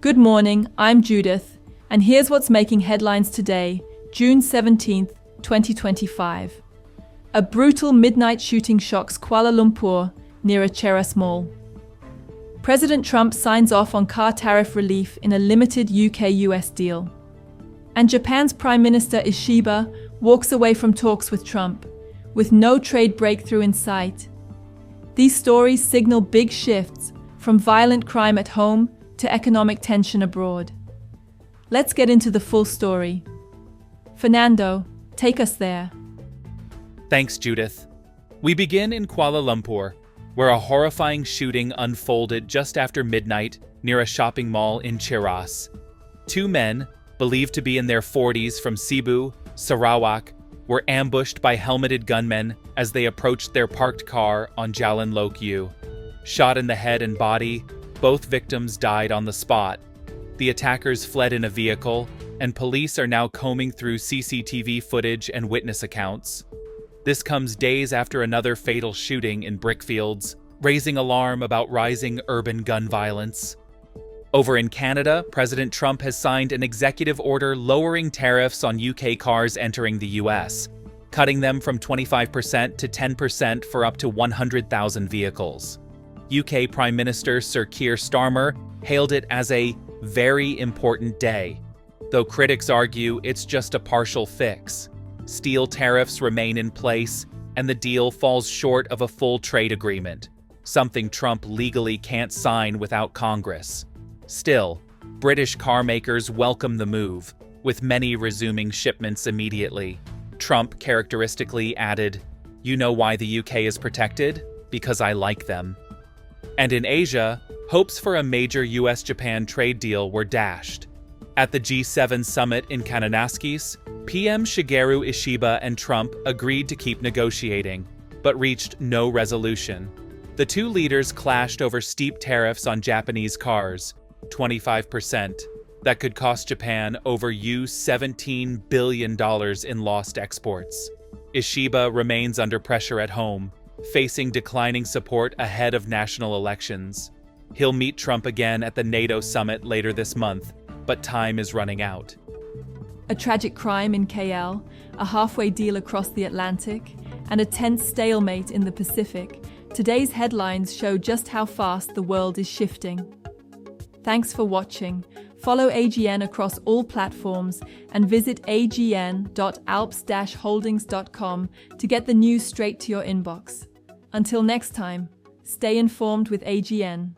Good morning, I'm Judith, and here's what's making headlines today, June 17th, 2025. A brutal midnight shooting shocks Kuala Lumpur near a Cheras mall. President Trump signs off on car tariff relief in a limited UK-US deal. And Japan's Prime Minister Ishiba walks away from talks with Trump, with no trade breakthrough in sight. These stories signal big shifts from violent crime at home to economic tension abroad. Let's get into the full story. Fernando, take us there. Thanks, Judith. We begin in Kuala Lumpur, where a horrifying shooting unfolded just after midnight near a shopping mall in Cheras. Two men, believed to be in their 40s from Cebu, Sarawak, were ambushed by helmeted gunmen as they approached their parked car on Jalan Lok U. Shot in the head and body, both victims died on the spot. The attackers fled in a vehicle, and police are now combing through CCTV footage and witness accounts. This comes days after another fatal shooting in Brickfields, raising alarm about rising urban gun violence. Over in Canada, President Trump has signed an executive order lowering tariffs on UK cars entering the US, cutting them from 25% to 10% for up to 100,000 vehicles. UK Prime Minister Sir Keir Starmer hailed it as a very important day, though critics argue it's just a partial fix. Steel tariffs remain in place, and the deal falls short of a full trade agreement, something Trump legally can't sign without Congress. Still, British car makers welcome the move, with many resuming shipments immediately. Trump characteristically added, "You know why the UK is protected? Because I like them." And in Asia, hopes for a major US-Japan trade deal were dashed. At the G7 summit in Kananaskis, PM Shigeru Ishiba and Trump agreed to keep negotiating, but reached no resolution. The two leaders clashed over steep tariffs on Japanese cars, 25%, that could cost Japan over $17 billion in lost exports. Ishiba remains under pressure at home, facing declining support ahead of national elections. He'll meet Trump again at the NATO summit later this month, but time is running out. A tragic crime in KL, a halfway deal across the Atlantic, and a tense stalemate in the Pacific. Today's headlines show just how fast the world is shifting. Thanks for watching. Follow AGN across all platforms and visit agn.alps-holdings.com to get the news straight to your inbox. Until next time, stay informed with AGN.